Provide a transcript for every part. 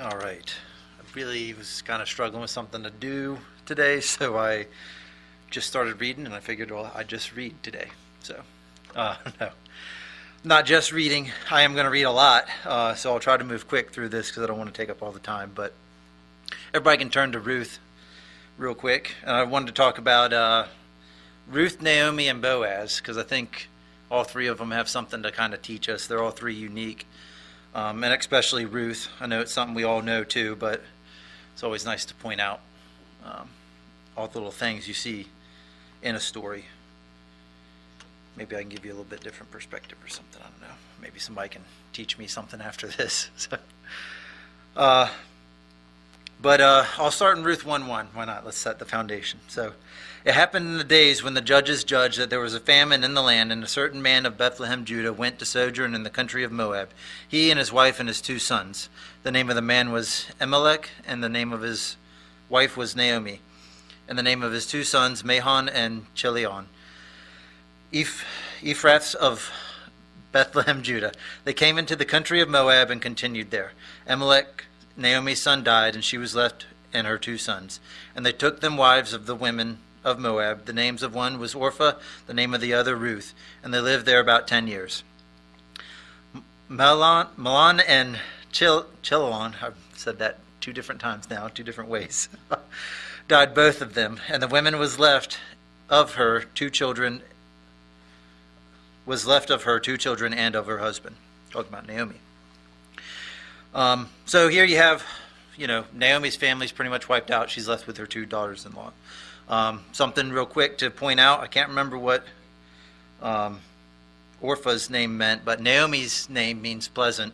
All right. I really was kind of struggling with something to do today, so I just started reading, and I figured, well, I'd just read today. So, no, not just reading. I am going to read a lot, so I'll try to move quick through this because I don't want to take up all the time. But everybody can turn to Ruth real quick. And I wanted to talk about Ruth, Naomi, and Boaz because I think all three of them have something to kind of teach us. They're all three unique. And especially Ruth. I know it's something we all know too, but it's always nice to point out all the little things you see in a story. Maybe I can give you a little bit different perspective or something. I don't know. Maybe somebody can teach me something after this. But I'll start in Ruth 1:1. Why not? Let's set the foundation. So, it happened in the days when the judges judged that there was a famine in the land, and a certain man of Bethlehem, Judah, went to sojourn in the country of Moab, he and his wife and his 2 sons. The name of the man was Elimelech, and the name of his wife was Naomi, and the name of his 2 sons, Mahon and Chilion, Ephraths of Bethlehem, Judah. They came into the country of Moab and continued there. Elimelech, Naomi's son, died, and she was left and her 2 sons. And they took them wives of the women of Moab. The names of one was Orpah, the name of the other Ruth, and they lived there about 10 years. Mahlon and Chilion, I've said that 2 different times now, 2 different ways, died both of them, and the woman was left of her 2 children, and of her husband. Talking about Naomi. So here you have, Naomi's family's pretty much wiped out. She's left with her 2 daughters-in-law. Something real quick to point out, I can't remember what Orpah's name meant, but Naomi's name means pleasant,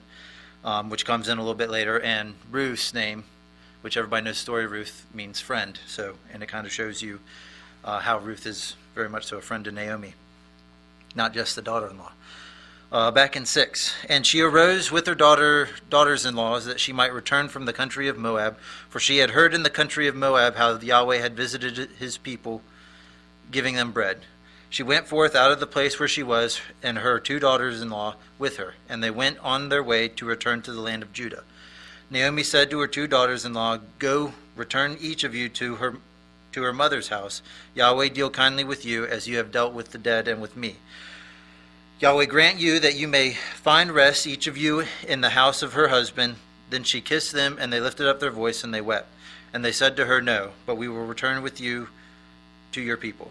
which comes in a little bit later, and Ruth's name, which everybody knows the story of Ruth, means friend. So, and it kind of shows you how Ruth is very much so a friend to Naomi, not just the daughter-in-law. Back in 6, and she arose with her daughters-in-law that she might return from the country of Moab, for she had heard in the country of Moab how Yahweh had visited his people, giving them bread. She went forth out of the place where she was, and her 2 daughters-in-law with her, and they went on their way to return to the land of Judah. Naomi said to her 2 daughters-in-law, "Go, return each of you to her mother's house. Yahweh deal kindly with you, as you have dealt with the dead and with me. Yahweh grant you that you may find rest, each of you, in the house of her husband." Then she kissed them, and they lifted up their voice, and they wept. And they said to her, "No, but we will return with you to your people."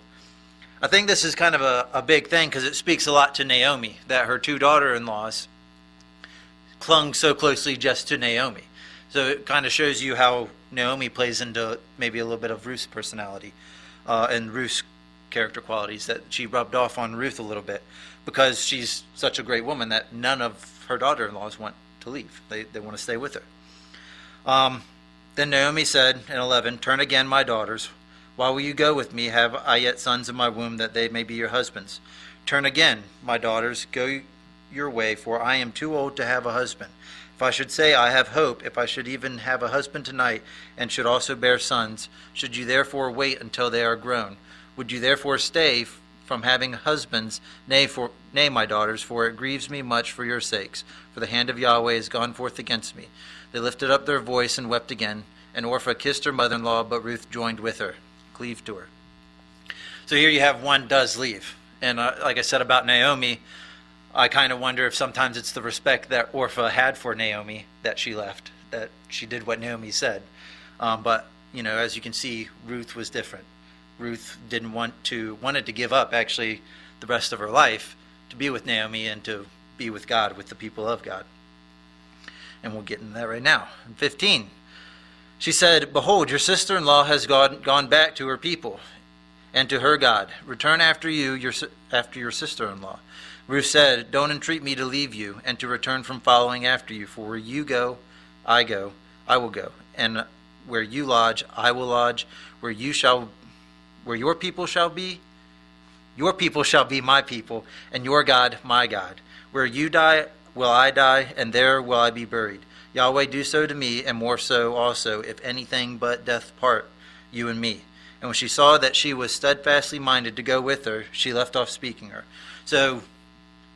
I think this is kind of a big thing, because it speaks a lot to Naomi, that her 2 daughter-in-laws clung so closely just to Naomi. So it kind of shows you how Naomi plays into maybe a little bit of Ruth's personality and Ruth's character qualities, that she rubbed off on Ruth a little bit, because she's such a great woman that none of her daughter-in-laws want to leave. They want to stay with her. Then Naomi said in 11, "Turn again, my daughters. Why will you go with me? Have I yet sons in my womb, that they may be your husbands? Turn again, my daughters. Go your way, for I am too old to have a husband. If I should say I have hope, if I should even have a husband tonight, and should also bear sons, should you therefore wait until they are grown? Would you therefore stay from having husbands? Nay, my daughters, for it grieves me much for your sakes, for the hand of Yahweh has gone forth against me." They lifted up their voice and wept again, and Orpah kissed her mother-in-law, but Ruth joined with her, cleaved to her. So here you have one does leave. And like I said about Naomi, I kind of wonder if sometimes it's the respect that Orpah had for Naomi that she left, that she did what Naomi said. But, as you can see, Ruth was different. Ruth wanted to give up actually the rest of her life to be with Naomi and to be with God, with the people of God. And we'll get into that right now. In 15, she said, "Behold, your sister-in-law has gone back to her people and to her God. Return after your sister-in-law." Ruth said, "Don't entreat me to leave you and to return from following after you, for where you go, I will go, and where you lodge, I will lodge. Where your people shall be my people, and your God my God. Where you die will I die, and there will I be buried. Yahweh do so to me, and more so also, if anything but death part you and me." And when she saw that she was steadfastly minded to go with her, she left off speaking her. So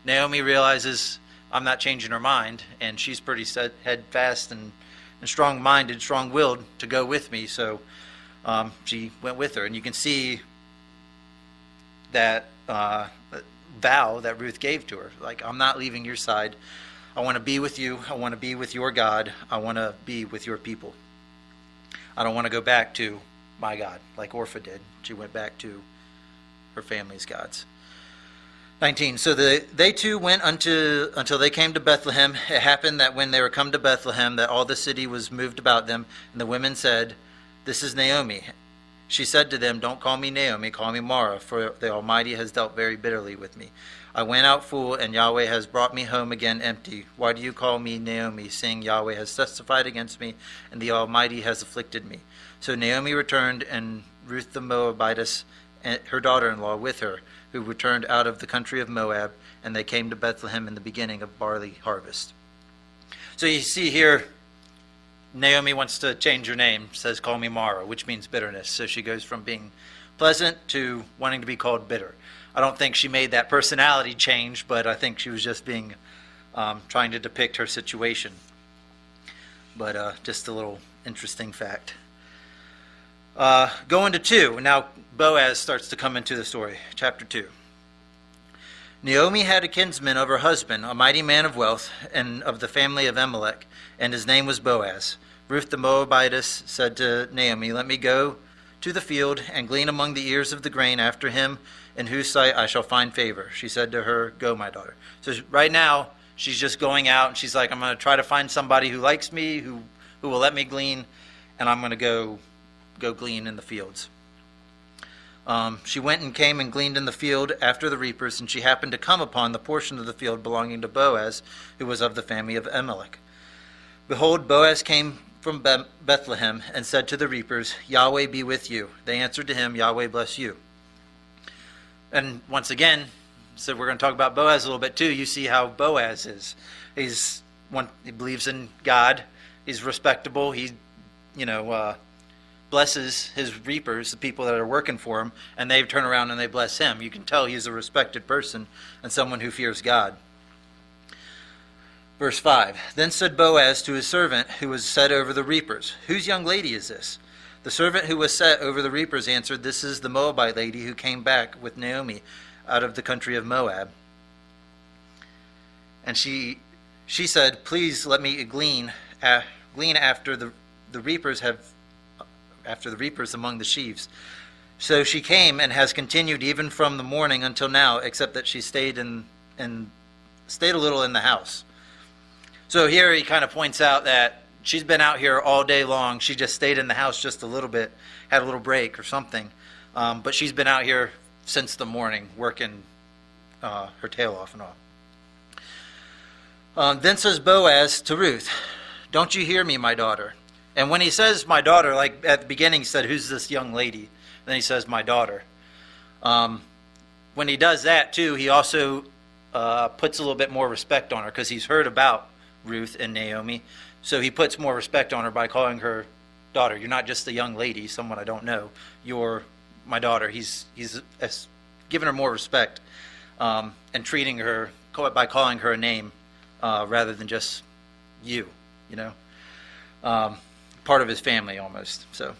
Naomi realizes, I'm not changing her mind, and she's pretty steadfast and and strong-minded, strong-willed to go with me. So she went with her. And you can see that vow that Ruth gave to her. Like, I'm not leaving your side. I want to be with you. I want to be with your God. I want to be with your people. I don't want to go back to my God like Orpha did. She went back to her family's gods. 19. So they two went until they came to Bethlehem. It happened that when they were come to Bethlehem, that all the city was moved about them. And the women said, "This is Naomi." She said to them, "Don't call me Naomi, call me Mara, for the Almighty has dealt very bitterly with me. I went out full, and Yahweh has brought me home again empty. Why do you call me Naomi, seeing Yahweh has testified against me, and the Almighty has afflicted me?" So Naomi returned, and Ruth the Moabitess, and her daughter-in-law with her, who returned out of the country of Moab, and they came to Bethlehem in the beginning of barley harvest. So you see here, Naomi wants to change her name, says, "Call me Mara," which means bitterness. So she goes from being pleasant to wanting to be called bitter. I don't think she made that personality change, but I think she was just being trying to depict her situation. But just a little interesting fact. Going to 2. Now Boaz starts to come into the story. Chapter 2. Naomi had a kinsman of her husband, a mighty man of wealth, and of the family of Amalek, and his name was Boaz. Ruth the Moabitess said to Naomi, "Let me go to the field and glean among the ears of the grain after him, in whose sight I shall find favor." She said to her, "Go, my daughter." So right now, she's just going out, and she's like, "I'm going to try to find somebody who likes me, who will let me glean, and I'm going to go glean in the fields." She went and came and gleaned in the field after the reapers, and she happened to come upon the portion of the field belonging to Boaz, who was of the family of Amalek. Behold, Boaz came from Bethlehem and said to the reapers, "Yahweh be with you." They answered to him, "Yahweh bless you." And once again, so we're going to talk about Boaz a little bit too. You see how Boaz is. He believes in God. He's respectable. He, blesses his reapers, the people that are working for him, and they turn around and they bless him. You can tell he's a respected person and someone who fears God. Verse 5. Then said Boaz to his servant who was set over the reapers, "Whose young lady is this?" The servant who was set over the reapers answered, "This is the Moabite lady who came back with Naomi out of the country of Moab." And she said, "Please let me glean after the reapers among the sheaves." So she came and has continued even from the morning until now, except that she stayed a little in the house. So here he kind of points out that she's been out here all day long. She just stayed in the house just a little bit, had a little break or something. But she's been out here since the morning, working her tail off and all. Then says Boaz to Ruth, "Don't you hear me, my daughter?" And when he says my daughter, like at the beginning he said, "Who's this young lady?" Then he says my daughter. When he does that too, he also puts a little bit more respect on her, because he's heard about Ruth and Naomi. So he puts more respect on her by calling her daughter. "You're not just a young lady, someone I don't know. You're my daughter." He's giving her more respect and treating her by calling her a name rather than just you, part of his family almost. So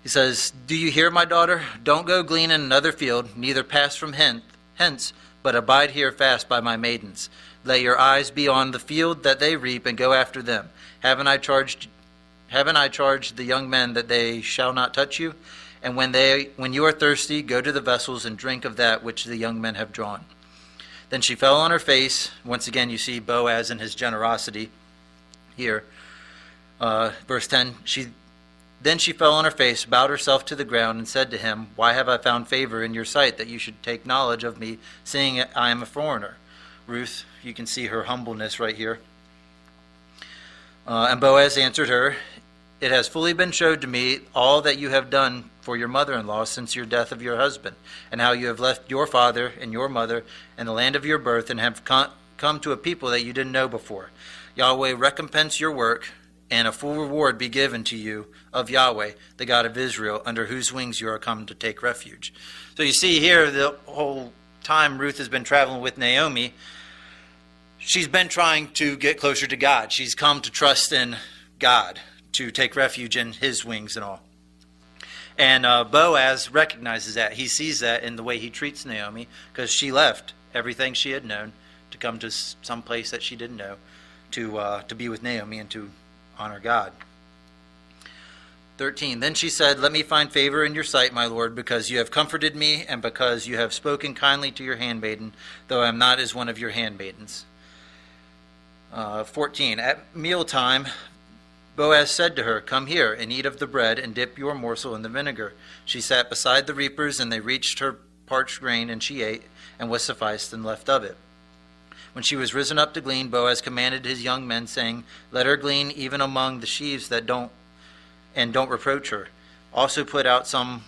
he says, "Do you hear, my daughter? Don't go glean in another field, neither pass from hence, but abide here fast by my maidens. Let your eyes be on the field that they reap, and go after them. Haven't I charged the young men that they shall not touch you? And when you are thirsty, go to the vessels and drink of that which the young men have drawn." Then she fell on her face. Once again, you see Boaz and his generosity here. Verse 10, Then she fell on her face, bowed herself to the ground, and said to him, "Why have I found favor in your sight, that you should take knowledge of me, seeing I am a foreigner?" Ruth, you can see her humbleness right here. And Boaz answered her, "It has fully been showed to me all that you have done for your mother-in-law since your death of your husband, and how you have left your father and your mother and the land of your birth, and have come to a people that you didn't know before. Yahweh recompense your work, and a full reward be given to you of Yahweh, the God of Israel, under whose wings you are come to take refuge." So you see here, the whole time Ruth has been traveling with Naomi, she's been trying to get closer to God. She's come to trust in God, to take refuge in his wings and all. And Boaz recognizes that. He sees that in the way he treats Naomi, because she left everything she had known to come to some place that she didn't know, to be with Naomi and to honor God. 13. Then she said, "Let me find favor in your sight, my lord, because you have comforted me, and because you have spoken kindly to your handmaiden, though I am not as one of your handmaidens." 14. At mealtime, Boaz said to her, "Come here and eat of the bread, and dip your morsel in the vinegar." She sat beside the reapers, and they reached her parched grain, and she ate, and was sufficed, and left of it. When she was risen up to glean, Boaz commanded his young men, saying, "Let her glean even among the sheaves that don't reproach her. Also put out some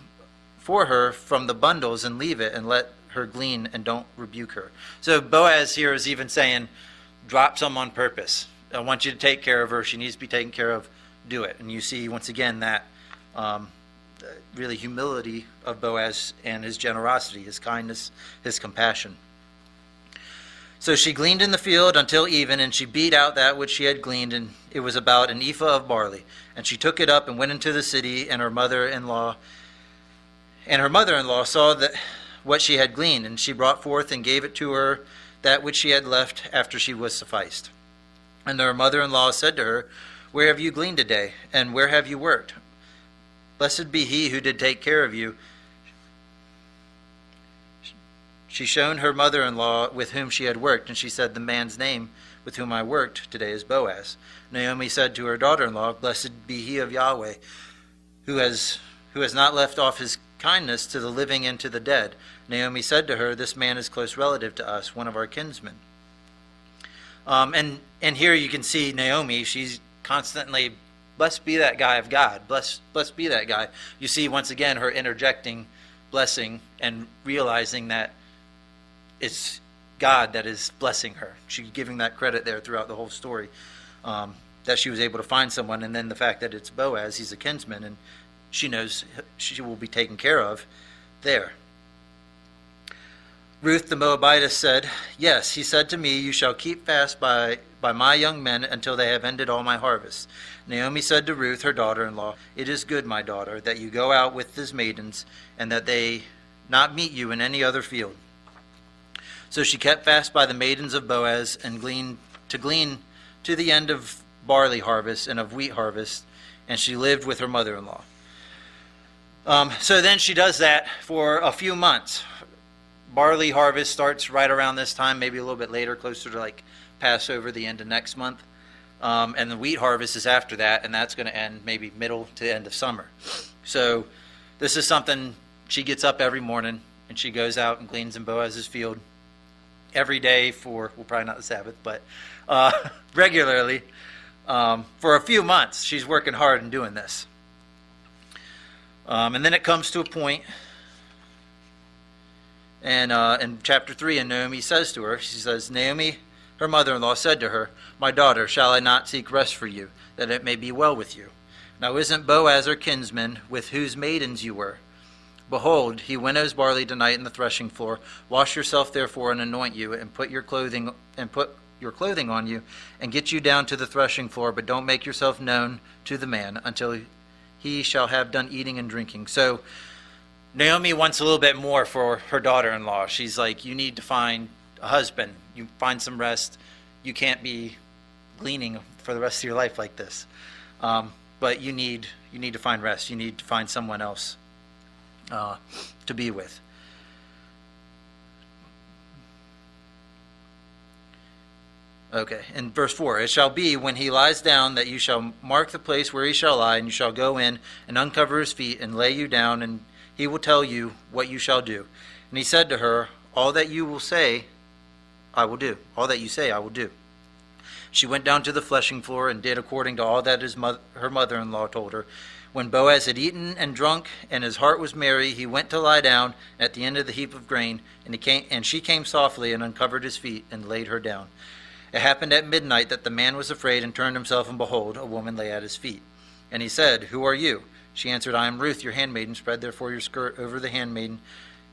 for her from the bundles, and leave it, and let her glean, and don't rebuke her." So Boaz here is even saying, drop some on purpose. I want you to take care of her. She needs to be taken care of. Do it. And you see, once again, that really humility of Boaz and his generosity, his kindness, his compassion. So she gleaned in the field until even, and she beat out that which she had gleaned, and it was about an ephah of barley. And she took it up and went into the city, and her mother-in-law saw that what she had gleaned, and she brought forth and gave it to her that which she had left after she was sufficed. And her mother-in-law said to her, "Where have you gleaned today, and where have you worked? Blessed be he who did take care of you." She shown her mother-in-law with whom she had worked, and she said, "The man's name with whom I worked today is Boaz." Naomi said to her daughter-in-law, "Blessed be he of Yahweh, who has not left off his kindness to the living and to the dead." Naomi said to her, "This man is close relative to us, one of our kinsmen." And here you can see Naomi, she's constantly, "Blessed be that guy of God, blessed be that guy." You see once again her interjecting blessing and realizing that it's God that is blessing her. She's giving that credit there throughout the whole story, that she was able to find someone, and then the fact that it's Boaz, he's a kinsman, and she knows she will be taken care of there. Ruth the Moabitess said, "Yes, he said to me, 'You shall keep fast by my young men until they have ended all my harvest.'" Naomi said to Ruth, her daughter-in-law, "It is good, my daughter, that you go out with his maidens, and that they not meet you in any other field." So she kept fast by the maidens of Boaz, and gleaned to the end of barley harvest and of wheat harvest, and she lived with her mother-in-law. So then she does that for a few months. Barley harvest starts right around this time, maybe a little bit later, closer to like Passover, the end of next month. And the wheat harvest is after that, and that's going to end maybe middle to end of summer. So this is something she gets up every morning, and she goes out and gleans in Boaz's field every day for, well, probably not the Sabbath, but regularly. For a few months, she's working hard and doing this. And then it comes to a point, and in chapter 3, and Naomi says to her, she says, Naomi, her mother-in-law, said to her, "My daughter, shall I not seek rest for you, that it may be well with you? Now isn't Boaz our kinsman, with whose maidens you were? Behold, he winnows barley tonight in the threshing floor. Wash yourself therefore and anoint you, and put your clothing on you, and get you down to the threshing floor, but don't make yourself known to the man until he shall have done eating and drinking." So Naomi wants a little bit more for her daughter-in-law. She's like, you need to find a husband. You find some rest. You can't be gleaning for the rest of your life like this. But you need to find rest. You need to find someone else to be with. Okay, in verse 4, "It shall be when he lies down that you shall mark the place where he shall lie, and you shall go in and uncover his feet and lay you down, and he will tell you what you shall do." And he said to her, "All that you will say, I will do. All that you say, I will do." She went down to the threshing floor and did according to all that her mother-in-law told her. When Boaz had eaten and drunk, and his heart was merry, he went to lie down at the end of the heap of grain, and she came softly and uncovered his feet and laid her down. It happened at midnight that the man was afraid and turned himself, and behold, a woman lay at his feet. And he said, "Who are you?" She answered, "I am Ruth, your handmaiden. Spread therefore your skirt over the handmaiden,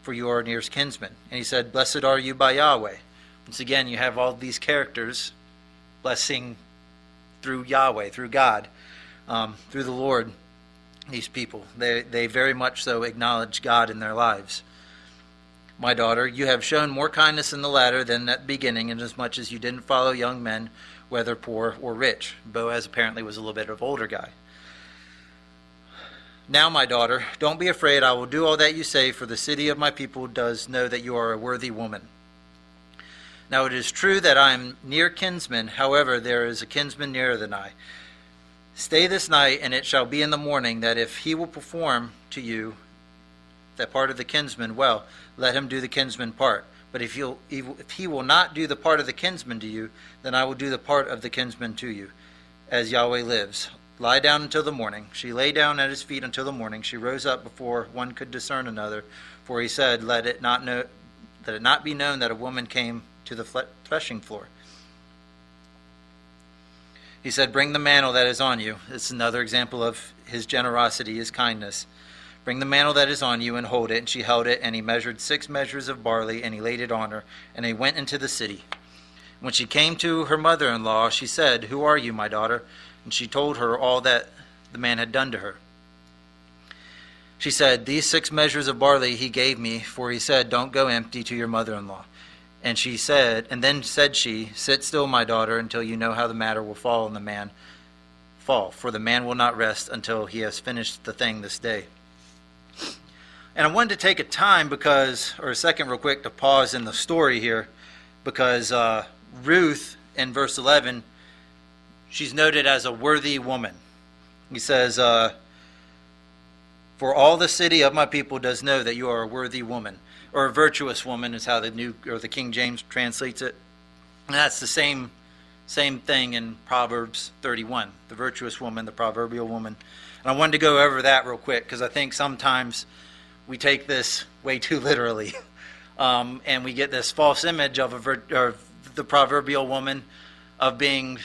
for you are nearest kinsman." And he said, "Blessed are you by Yahweh. Once again, you have all these characters blessing through Yahweh, through God, through the Lord, these people. They very much so acknowledge God in their lives. My daughter, you have shown more kindness in the latter than at the beginning, inasmuch as you didn't follow young men, whether poor or rich. Boaz apparently was a little bit of an older guy. Now, my daughter, don't be afraid. I will do all that you say, for the city of my people does know that you are a worthy woman. Now, it is true that I am near kinsman. However, there is a kinsman nearer than I. Stay this night, and it shall be in the morning that if he will perform to you that part of the kinsman, well, let him do the kinsman part. But if he will not do the part of the kinsman to you, then I will do the part of the kinsman to you, as Yahweh lives. Lie down until the morning. She lay down at his feet until the morning. She rose up before one could discern another, for he said, let it not be known that a woman came to the threshing floor. He said, bring the mantle that is on you. It's another example of his generosity, his kindness. Bring the mantle that is on you and hold it. And she held it, and he measured 6 measures of barley, and he laid it on her, and he went into the city. When she came to her mother-in-law, she said, who are you, my daughter? And she told her all that the man had done to her. She said, these 6 measures of barley he gave me, for he said, don't go empty to your mother-in-law. And then said she, sit still, my daughter, until you know how the matter will fall on the man. For the man will not rest until he has finished the thing this day. And I wanted to take a second real quick to pause in the story here, because Ruth, in verse 11, she's noted as a worthy woman. He says, for all the city of my people does know that you are a worthy woman, or a virtuous woman is how the King James translates it. And that's the same thing in Proverbs 31, the virtuous woman, the proverbial woman. And I wanted to go over that real quick, because I think sometimes we take this way too literally, and we get this false image of the proverbial woman of being,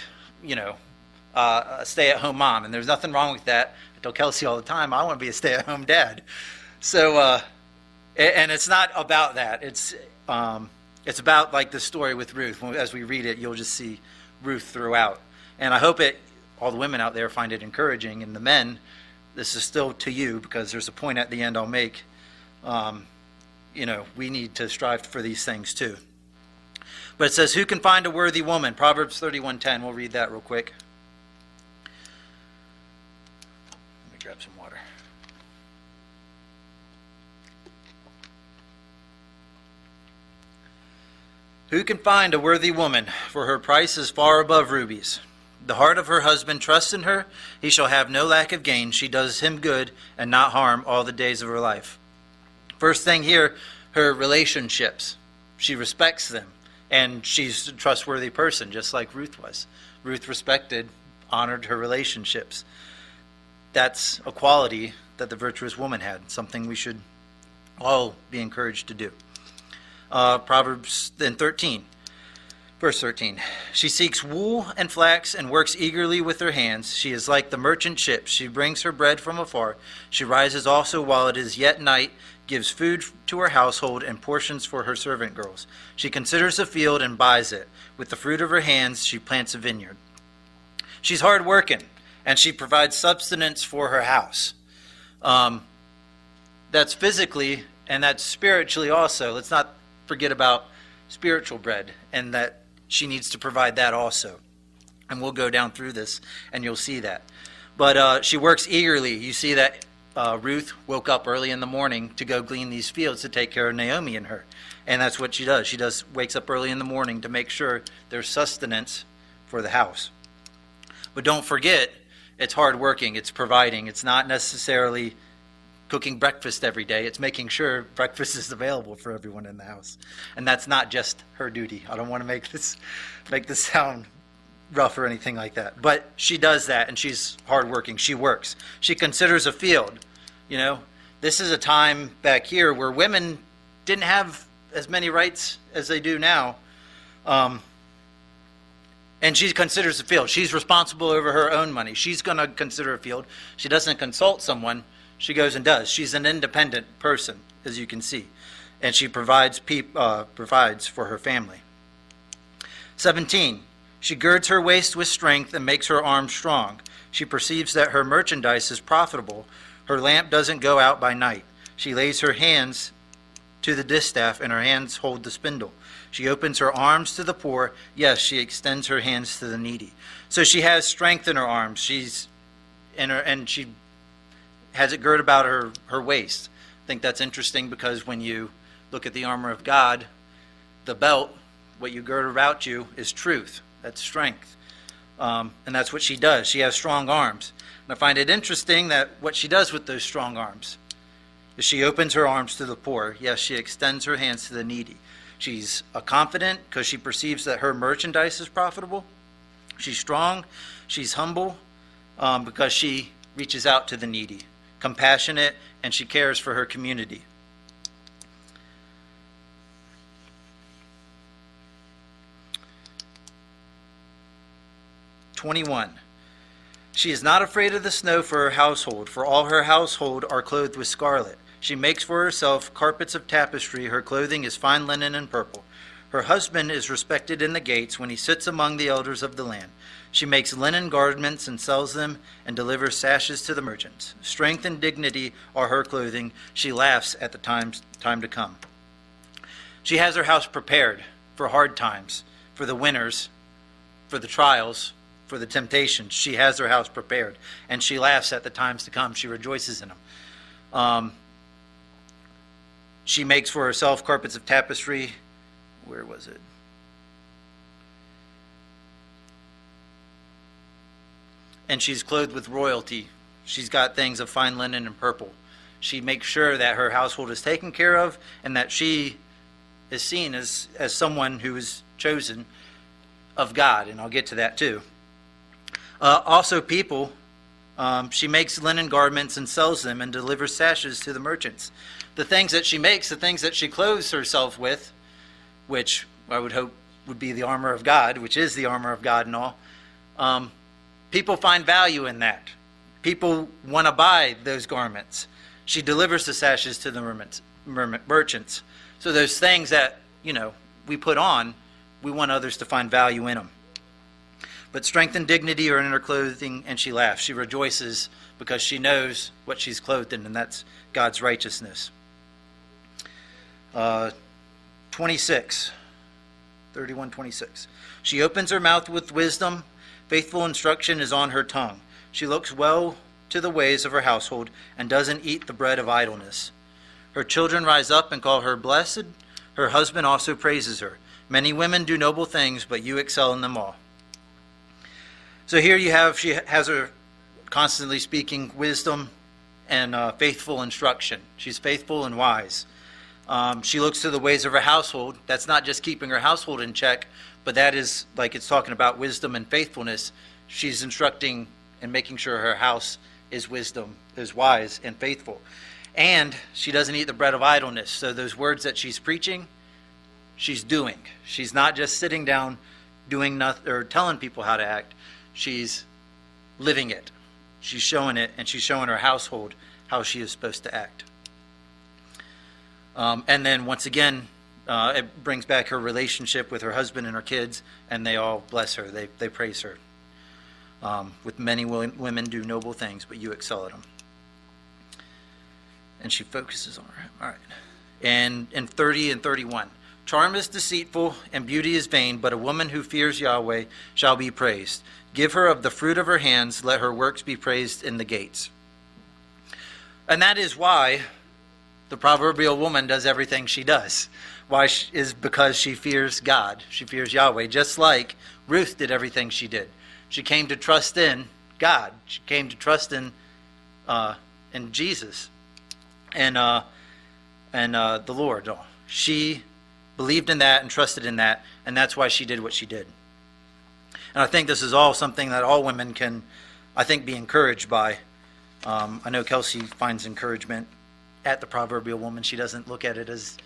a stay-at-home mom. And there's nothing wrong with that. I tell Kelsey all the time, I want to be a stay-at-home dad. So, and it's not about that. It's about like the story with Ruth. As we read it, you'll just see Ruth throughout. And I hope all the women out there find it encouraging. And the men, this is still to you, because there's a point at the end I'll make. We need to strive for these things too. But it says, who can find a worthy woman? Proverbs 31:10. We'll read that real quick. Let me grab some water. Who can find a worthy woman? For her price is far above rubies. The heart of her husband trusts in her. He shall have no lack of gain. She does him good and not harm all the days of her life. First thing here, her relationships. She respects them. And she's a trustworthy person, just like Ruth was. Ruth respected, honored her relationships. That's a quality that the virtuous woman had, something we should all be encouraged to do. Proverbs then 13, verse 13. She seeks wool and flax and works eagerly with her hands. She is like the merchant ship. She brings her bread from afar. She rises also while it is yet night, gives food to her household and portions for her servant girls. She considers a field and buys it. With the fruit of her hands, she plants a vineyard. She's hard working, and she provides sustenance for her house. That's physically, and that's spiritually also. Let's not forget about spiritual bread, and that she needs to provide that also. And we'll go down through this, and you'll see that. But she works eagerly. You see that Ruth woke up early in the morning to go glean these fields to take care of Naomi and her. And that's what she does. She wakes up early in the morning to make sure there's sustenance for the house. But don't forget, it's hard working. It's providing. It's not necessarily cooking breakfast every day. It's making sure breakfast is available for everyone in the house. And that's not just her duty. I don't want to make this sound rough or anything like that. But she does that, and she's hardworking. She works. She considers a field. This is a time back here where women didn't have as many rights as they do now. And she considers a field. She's responsible over her own money. She's going to consider a field. She doesn't consult someone. She goes and does. She's an independent person, as you can see. And she provides for her family. 17, she girds her waist with strength and makes her arms strong. She perceives that her merchandise is profitable. Her lamp doesn't go out by night. She lays her hands to the distaff, and her hands hold the spindle. She opens her arms to the poor. Yes, she extends her hands to the needy. So she has strength in her arms. And she has it girded about her waist. I think that's interesting because when you look at the armor of God, the belt, what you gird about you is truth. That's strength. And that's what she does. She has strong arms. And I find it interesting that what she does with those strong arms is she opens her arms to the poor. Yes, she extends her hands to the needy. She's confident because she perceives that her merchandise is profitable. She's strong. She's humble because she reaches out to the needy. Compassionate, and she cares for her community. "21. She is not afraid of the snow for her household, for all her household are clothed with scarlet. She makes for herself carpets of tapestry. Her clothing is fine linen and purple. Her husband is respected in the gates when he sits among the elders of the land. She makes linen garments and sells them and delivers sashes to the merchants. Strength and dignity are her clothing. She laughs at the time to come." She has her house prepared for hard times, for the winters, for the trials, for the temptations. She has her house prepared, and she laughs at the times to come. She rejoices in them. She makes for herself carpets of tapestry. Where was it? And she's clothed with royalty. She's got things of fine linen and purple. She makes sure that her household is taken care of and that she is seen as someone who is chosen of God, and I'll get to that too. Also people, she makes linen garments and sells them and delivers sashes to the merchants. The things that she makes, the things that she clothes herself with, which I would hope would be the armor of God, which is the armor of God and all, people find value in that. People want to buy those garments. She delivers the sashes to the merchants. So those things that, we put on, we want others to find value in them. But strength and dignity are in her clothing, and she laughs. She rejoices because she knows what she's clothed in, and that's God's righteousness. 26. 31:26. She opens her mouth with wisdom. Faithful instruction is on her tongue. She looks well to the ways of her household and doesn't eat the bread of idleness. Her children rise up and call her blessed. Her husband also praises her. Many women do noble things, but you excel in them all. So here she has her constantly speaking wisdom and faithful instruction. She's faithful and wise. She looks to the ways of her household. That's not just keeping her household in check, but that is, like it's talking about wisdom and faithfulness. She's instructing and making sure her house is wise and faithful. And she doesn't eat the bread of idleness. So those words that she's preaching, she's doing. She's not just sitting down doing nothing or telling people how to act. She's living it. She's showing it, and she's showing her household how she is supposed to act. And then once again, it brings back her relationship with her husband and her kids, and they all bless her. They praise her. With many women do noble things, but you excel at them. And she focuses on her. All right. And in 30 and 31. Charm is deceitful and beauty is vain, but a woman who fears Yahweh shall be praised. Give her of the fruit of her hands, let her works be praised in the gates. And that is why the proverbial woman does everything she does. Why is because she fears God. She fears Yahweh, just like Ruth did everything she did. She came to trust in God. She came to trust in Jesus and the Lord. She believed in that and trusted in that, and that's why she did what she did. And I think this is all something that all women can, I think, be encouraged by. I know Kelsey finds encouragement at the proverbial woman. She doesn't look at it as,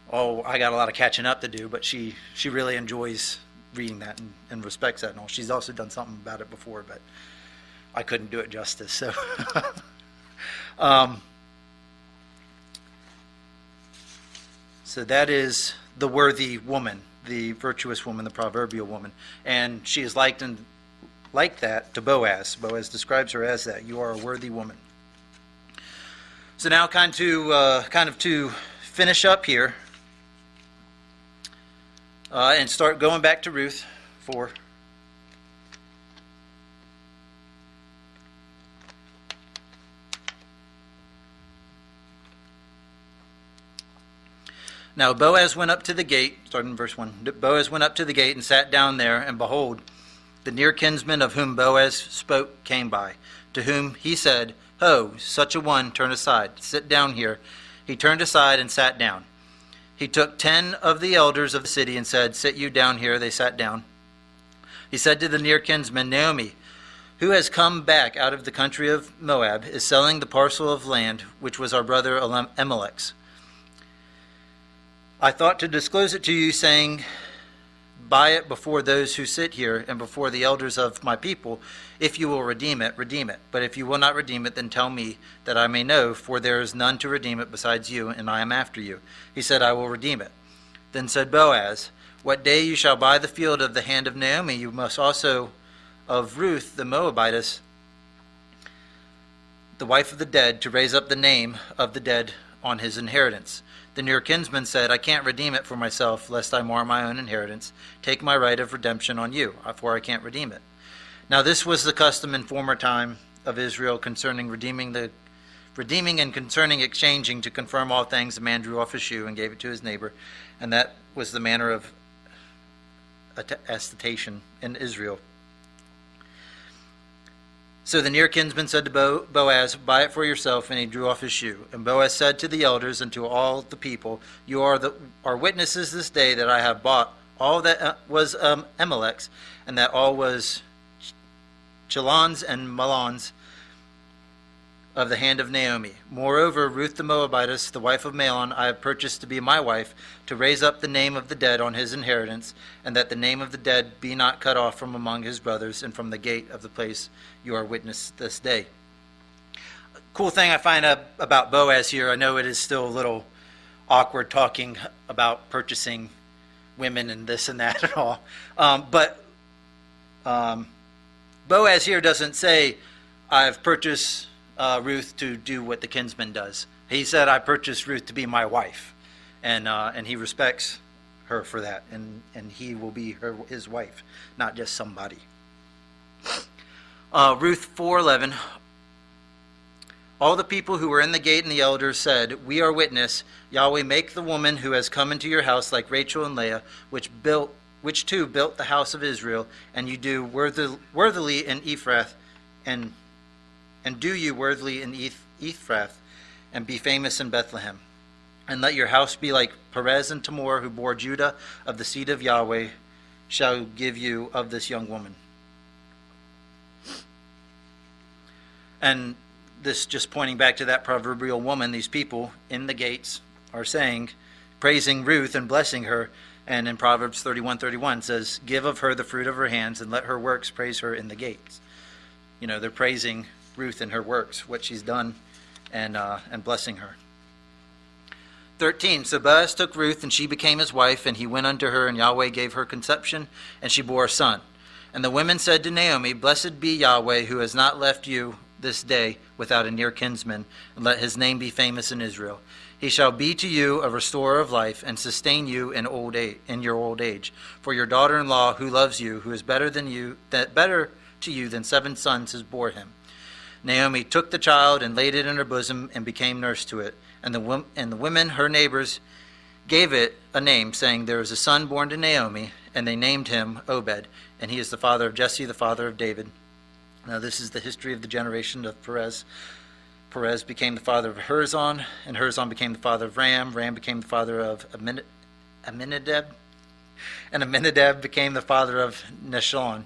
oh, I got a lot of catching up to do, but she really enjoys reading that and respects that and all. She's also done something about it before, but I couldn't do it justice. So, so that is the worthy woman. the virtuous woman, the proverbial woman. And she is like that to Boaz. Boaz describes her as that. You are a worthy woman. So now kind of to finish up here and start going back to Ruth 4. Now Boaz went up to the gate, starting in verse 1. Boaz went up to the gate and sat down there, and behold, the near kinsman of whom Boaz spoke came by, to whom he said, Ho, such a one, turn aside, sit down here. He turned aside and sat down. He took 10 of the elders of the city and said, Sit you down here. They sat down. He said to the near kinsman, Naomi, who has come back out of the country of Moab, is selling the parcel of land which was our brother Elimelech's. I thought to disclose it to you, saying, Buy it before those who sit here and before the elders of my people. If you will redeem it, redeem it. But if you will not redeem it, then tell me, that I may know, for there is none to redeem it besides you, and I am after you. He said, I will redeem it. Then said Boaz, What day you shall buy the field of the hand of Naomi, you must also of Ruth the Moabitess, the wife of the dead, to raise up the name of the dead on his inheritance. The near kinsman said, I can't redeem it for myself, lest I mar my own inheritance. Take my right of redemption on you, for I can't redeem it. Now this was the custom in former time of Israel concerning redeeming and concerning exchanging, to confirm all things. The man drew off his shoe and gave it to his neighbor, and that was the manner of attestation in Israel. So the near kinsman said to Boaz, Buy it for yourself, and he drew off his shoe. And Boaz said to the elders and to all the people, You are witnesses this day that I have bought all that was Elimelech's, and that all was Chalon's and Mahlon's of the hand of Naomi. Moreover, Ruth the Moabitess, the wife of Mahlon, I have purchased to be my wife, to raise up the name of the dead on his inheritance, and that the name of the dead be not cut off from among his brothers, and from the gate of the place you are witness this day. Cool thing I find about Boaz here, I know it is still a little awkward talking about purchasing women and this and that and all, but Boaz here doesn't say, I've purchased Ruth to do what the kinsman does. He said, I purchased Ruth to be my wife, and he respects her for that, and he will be his wife, not just somebody. Ruth 4:11. All the people who were in the gate and the elders said, We are witness, Yahweh make the woman who has come into your house like Rachel and Leah, which two built the house of Israel, and you do worthily in Ephrath, and do you worthily in Ephrath, and be famous in Bethlehem. And let your house be like Perez and Tamar, who bore Judah, of the seed of Yahweh shall give you of this young woman. And this just pointing back to that proverbial woman, these people in the gates are saying, praising Ruth and blessing her. And in Proverbs 31:31 says, Give of her the fruit of her hands, and let her works praise her in the gates. You know, they're praising Ruth and her works, what she's done, and blessing her. 13. So Boaz took Ruth, and she became his wife, and he went unto her, and Yahweh gave her conception, and she bore a son. And the women said to Naomi, Blessed be Yahweh, who has not left you this day without a near kinsman, and let his name be famous in Israel. He shall be to you a restorer of life, and sustain you in your old age. For your daughter-in-law, who loves you, who is better to you than 7 sons, has bore him. Naomi took the child and laid it in her bosom and became nurse to it. And the women, her neighbors, gave it a name, saying, There is a son born to Naomi, and they named him Obed, and he is the father of Jesse, the father of David. Now this is the history of the generation of Perez. Perez became the father of Herzon, and Herzon became the father of Ram. Ram became the father of Aminadab, and Aminadab became the father of Nahshon,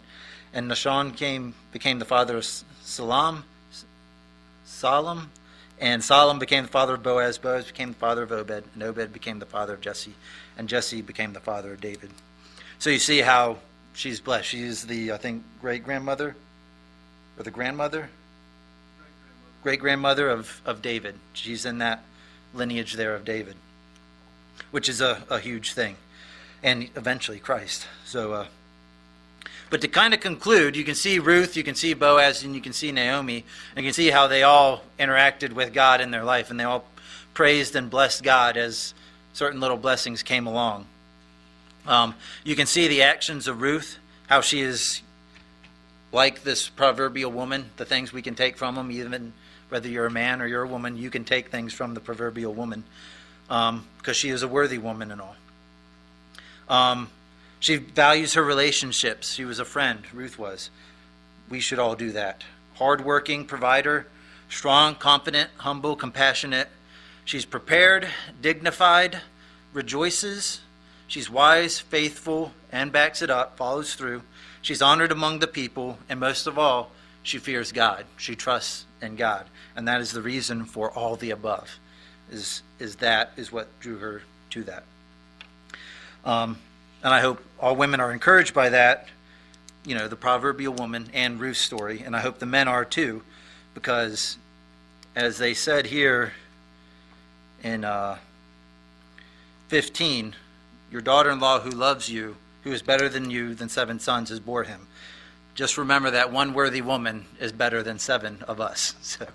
and Nahshon became the father of Salom, and Salom became the father of Boaz. Boaz became the father of Obed, and Obed became the father of Jesse, and Jesse became the father of David. So you see how she's blessed. She is the, I think, great-grandmother, or the grandmother? Great-grandmother of David. She's in that lineage there of David, which is a huge thing. and eventually Christ. So, but to kind of conclude, you can see Ruth, you can see Boaz, and you can see Naomi, and you can see how they all interacted with God in their life, and they all praised and blessed God as certain little blessings came along. You can see the actions of Ruth, how she is like this proverbial woman, the things we can take from them, even whether you're a man or you're a woman, you can take things from the proverbial woman, because she is a worthy woman and all. She values her relationships. She was a friend, Ruth was. We should all do that. Hardworking provider, strong, confident, humble, compassionate. She's prepared, dignified, rejoices. She's wise, faithful, and backs it up, follows through. She's honored among the people, and most of all, she fears God. She trusts in God. And that is the reason for all the above, is what drew her to that. And I hope all women are encouraged by that, the proverbial woman and Ruth's story, and I hope the men are too, because as they said here in 15, your daughter-in-law who loves you, who is better than you than 7 sons, has bore him. Just remember that one worthy woman is better than 7 of us. So,